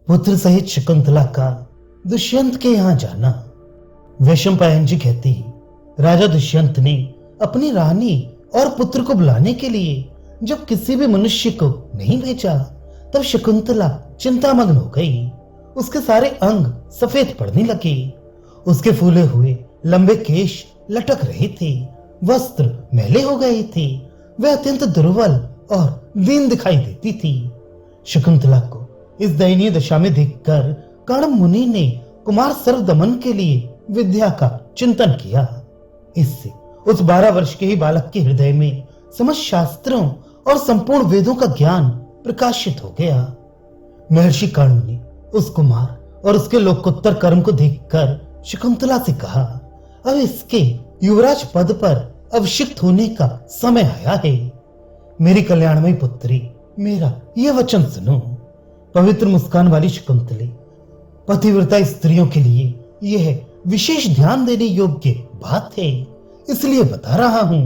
पुत्र सहित शकुंतला का दुष्यंत के यहाँ जाना। वैशंपायन जी कहती हैं, राजा दुष्यंत ने अपनी रानी और पुत्र को बुलाने के लिए जब किसी भी मनुष्य को नहीं भेजा, तब शकुंतला चिंतामग्न हो गई। उसके सारे अंग सफेद पड़ने लगे। उसके फूले हुए लंबे केश लटक रहे थे, वस्त्र मैले हो गए थे। वह अत्यंत दुर्बल और दीन दिखाई देती थी। शकुंतला को इस दयनीय दशा में देखकर कर्ण मुनि ने कुमार सर्वदमन के लिए विद्या का चिंतन किया। इससे उस 12 वर्ष के ही बालक के हृदय में समस्त शास्त्रों और संपूर्ण वेदों का ज्ञान प्रकाशित हो गया। महर्षि कर्ण ने उस कुमार और उसके लोकोत्तर कर्म को देखकर शकुंतला से कहा, अब इसके युवराज पद पर अभिषिक्त होने का समय आया है। मेरी कल्याणमयी पुत्री, मेरा यह वचन सुनो। पवित्र मुस्कान वाली शकुंतले, पतिव्रता स्त्रियों के लिए यह विशेष ध्यान देने योग्य बात है, इसलिए बता रहा हूं।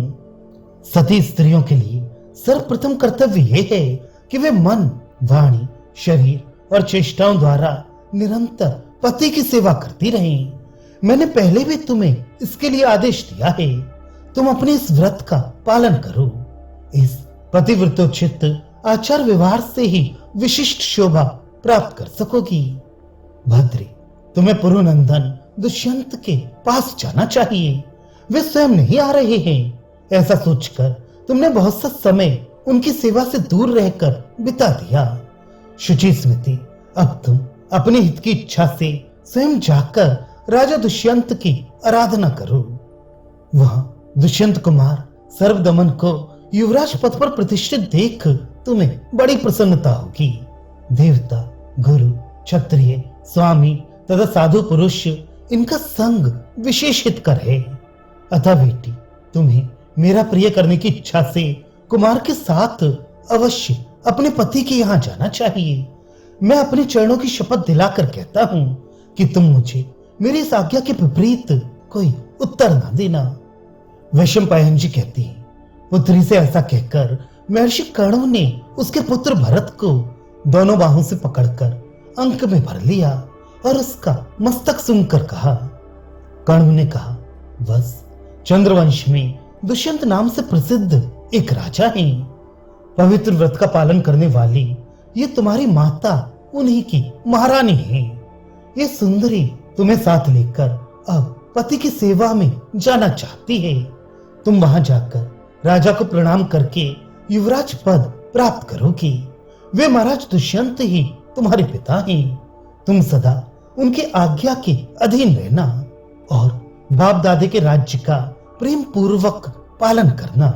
सती स्त्रियों के लिए सर्वप्रथम कर्तव्य यह है कि वे मन, वाणी, शरीर और चेष्टाओं द्वारा निरंतर पति की सेवा करती रहें। मैंने पहले भी तुम्हें इसके लिए आदेश दिया है। तुम अपने इस व्रत का पालन करो। इस पतिव्रतोचित आचार व्यवहार से ही विशिष्ट शोभा प्राप्त कर सकोगी। भद्रे, तुम्हें पुरुनंदन दुष्यंत के पास जाना चाहिए। वे स्वयं नहीं आ रहे हैं। ऐसा सोचकर तुमने बहुत सा समय उनकी सेवा से दूर रहकर बिता दिया। शुचि स्मृति, अब तुम अपने हित की इच्छा से स्वयं जाकर राजा दुष्यंत की आराधना करो। वहां दुष्यंत कुमार सर्वदमन को युवराज पद पर प्रतिष्ठित देख तुम्हें बड़ी प्रसन्नता होगी। देवता, गुरु, क्षत्रिय, स्वामी तथा साधु पुरुष इनका संग विशेष हितकर है। अतः बेटी, तुम्हें मेरा प्रिय करने की इच्छा से कुमार के साथ अवश्य अपने पति के यहाँ जाना चाहिए। मैं अपने चरणों की शपथ दिलाकर कहता हूं कि तुम मुझे मेरी इस आज्ञा के विपरीत कोई उत्तर न देना। वैशंपायन जी कहती हैं, पुत्री से ऐसा कहकर महर्षि कर्ण ने उसके पुत्र भरत को दोनों बाहों से पकड़कर अंक में भर लिया और उसका मस्तक सूंघकर कहा। कर्ण ने कहा, बस चंद्रवंश में दुष्यंत नाम से प्रसिद्ध एक राजा है। पवित्र व्रत का पालन करने वाली ये तुम्हारी माता उन्हीं की महारानी है। ये सुंदरी तुम्हें साथ लेकर अब पति की सेवा में जाना चाहती है। तुम वहां जाकर राजा को प्रणाम करके युवराज पद प्राप्त करोगी। वे महाराज दुष्यंत ही तुम्हारे पिता हैं। तुम सदा उनकी आज्ञा के अधीन रहना और बाप दादे के राज्य का प्रेम पूर्वक पालन करना।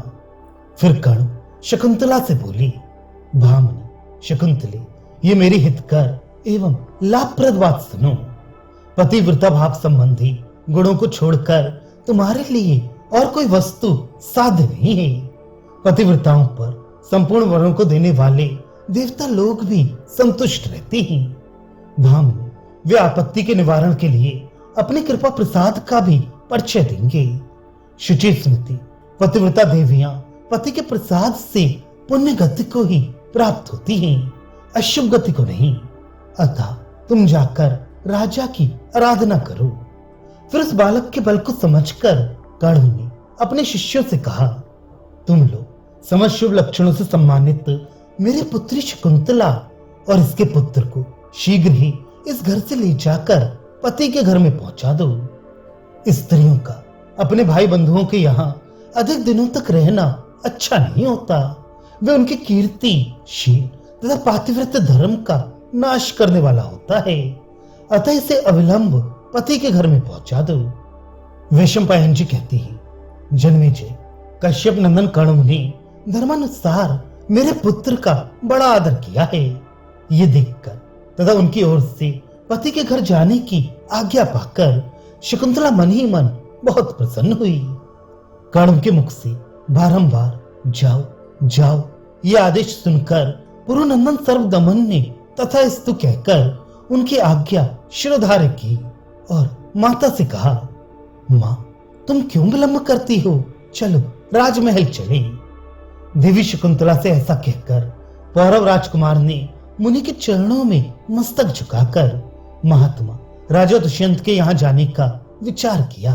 फिर कर्ण शकुंतला से बोली, भामनी शकुंतले, ये मेरी हितकर एवं लाभप्रद बात सुनो। पतिव्रता भाव संबंधी गुणों को छोड़कर तुम्हारे लिए और कोई वस्तु साध्य नहीं है। पतिव्रताओं पर संपूर्ण वरों को देने वाले देवता लोग भी संतुष्ट रहते हैं। भामनी, वे आपत्ति के निवारण के लिए अपनी कृपा प्रसाद का भी परिचय देंगे। शुचि स्मृति, पतिव्रता देवियां पति के प्रसाद से पुण्य गति को ही प्राप्त होती हैं, अशुभ गति को नहीं। अतः तुम जाकर राजा की आराधना करो। फिर उस बालक के बल को समझकर कर्ण ने अपने शिष्यों से कहा, तुम लोग समस्त शुभ लक्षणों से सम्मानित मेरी पुत्री शकुंतला और इसके पुत्र को शीघ्र ही इस घर से ले जाकर पति के घर में पहुंचा दो। स्त्रियों का अपने भाई बंधुओं के यहाँ अधिक दिनों तक रहना अच्छा नहीं होता। वे उनकी कीर्ति, शील तथा पातिव्रत्य धर्म का नाश करने वाला होता है। अतः इसे अविलंब पति के घर में पहुंचा दो। वैशंपायन जी कहती है, जन्मेजय, कश्यप नंदन कर्ण ने धर्मानुसार मेरे पुत्र का बड़ा आदर किया है। ये देखकर तथा उनकी ओर से पति के घर जाने की आज्ञा पाकर शकुंतला मन ही मन बहुत प्रसन्न हुई। कर्ण के मुख से बारंबार जाओ जाओ ये आदेश सुनकर पुरुनंदन सर्वदमन ने तथा स्तु कहकर उनकी आज्ञा शिरोधार्य की और माता से कहा, मां, तुम क्यों विलंब करती हो? चलो राजमहल चले। देवी शकुंतला से ऐसा कहकर पौरव राजकुमार ने मुनि के चरणों में मस्तक झुकाकर महात्मा राजा दुष्यंत के यहाँ जाने का विचार किया।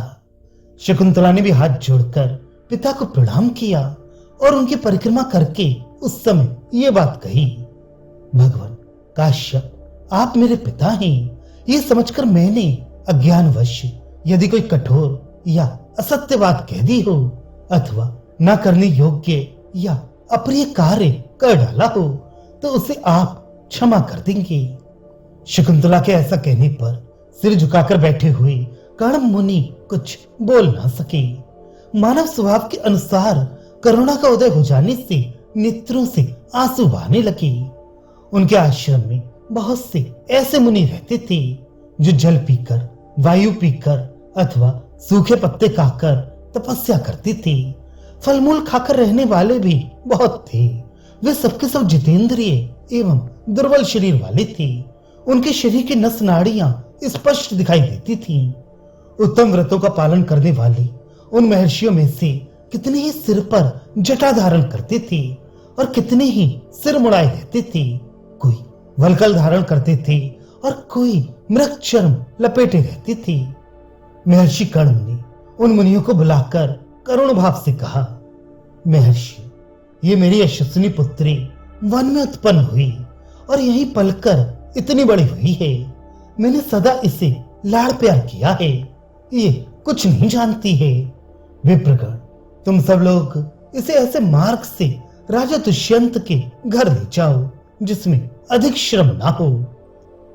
शकुंतला ने भी हाथ जोड़कर पिता को प्रणाम किया और उनकी परिक्रमा करके उस समय ये बात कही, भगवान काश्यप आप मेरे पिता हैं, ये समझकर मैंने अज्ञानवश यदि कोई कठोर या असत्य बात कह दी हो अथवा न करने योग्य या अप्रिय कार्य कर डाला हो तो उसे आप क्षमा कर देंगे। शकुंतला के ऐसा कहने पर सिर झुकाकर बैठे हुए कर्ण मुनि कुछ बोल ना सके। मानव स्वभाव के अनुसार करुणा का उदय हो जाने से नेत्रों से आंसू बहने लगे। उनके आश्रम में बहुत से ऐसे मुनि रहते थे जो जल पीकर, वायु पीकर अथवा सूखे पत्ते खाकर तपस्या करते थे। फल मूल खाकर रहने वाले भी बहुत थे। वे सबके सब जितेंद्रिय एवं दुर्बल शरीर वाले थे। उनके शरीर की नस नाड़ियां स्पष्ट दिखाई देती थीं। उत्तम व्रतों का पालन करने वाले उन महर्षियों में से कितने ही सिर पर जटा धारण करते थे और कितने ही सिर मुड़ाए रहते थे। कोई वल्कल धारण करते थे और कोई मृग चर्म लपेटे रहते थे। महर्षि कर्ण ने उन मुनियों को बुलाकर करुण भाव से कहा, महर्षि ये मेरी यशस्विनी पुत्री वन में उत्पन्न हुई और यहीं पलकर इतनी बड़ी हुई है। मैंने सदा इसे लाड़ प्यार किया है, ये कुछ नहीं जानती है। विप्रगण तुम सब लोग इसे ऐसे मार्ग से राजा दुष्यंत के घर ले जाओ जिसमें अधिक श्रम ना हो।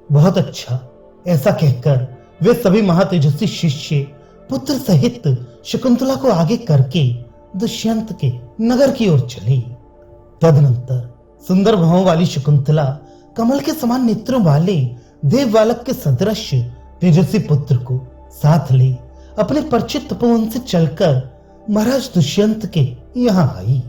बहुत अच्छा, ऐसा कहकर वे सभी महातेजस्वी शिष्य पुत्र सहित शकुंतला को आगे करके दुष्यंत के नगर की ओर चली। तदनंतर सुंदर भावों वाली शकुंतला कमल के समान नेत्रों वाले देव बालक के सदृश तेजस्वी पुत्र को साथ ले अपने परिचित तपोवन से चलकर महाराज दुष्यंत के यहाँ आई।